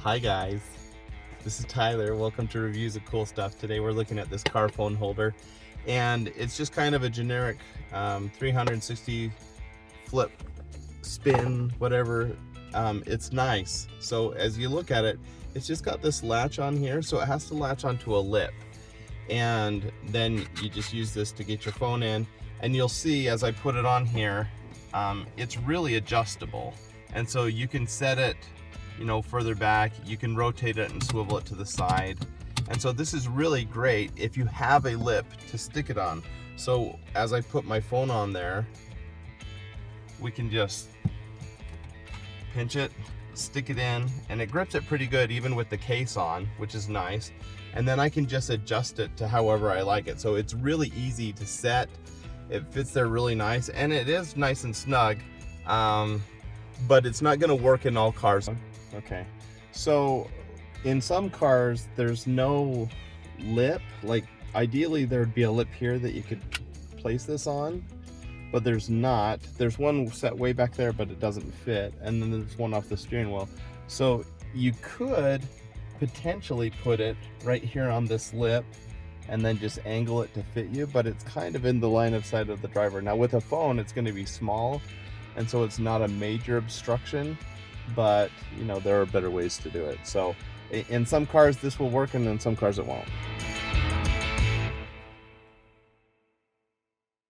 Hi guys, this is Tyler. Welcome to Reviews of Cool Stuff. Today we're looking at this car phone holder, and it's just kind of a generic 360 flip, spin, whatever. It's nice. So as you look at it, it's just got this latch on here, so it has to latch onto a lip, and then you just use this to get your phone in. And you'll see as I put it on here, it's really adjustable, and so you can set it, you know, further back. You can rotate it and swivel it to the side, and so this is really great if you have a lip to stick it on. So as I put my phone on there, we can just pinch it, stick it in, and it grips it pretty good even with the case on, which is nice. And then I can just adjust it to however I like it. So it's really easy to set. It fits there really nice, and it is nice and snug, but it's not going to work in all cars. Okay, so in some cars there's no lip. Like ideally there'd be a lip here that you could place this on, but there's not. There's one set way back there, but it doesn't fit, and then there's one off the steering wheel. So you could potentially put it right here on this lip and then just angle it to fit you, but it's kind of in the line of sight of the driver. Now with a phone, it's going to be small, and so it's not a major obstruction, but you know, there are better ways to do it. So in some cars this will work, and in some cars it won't.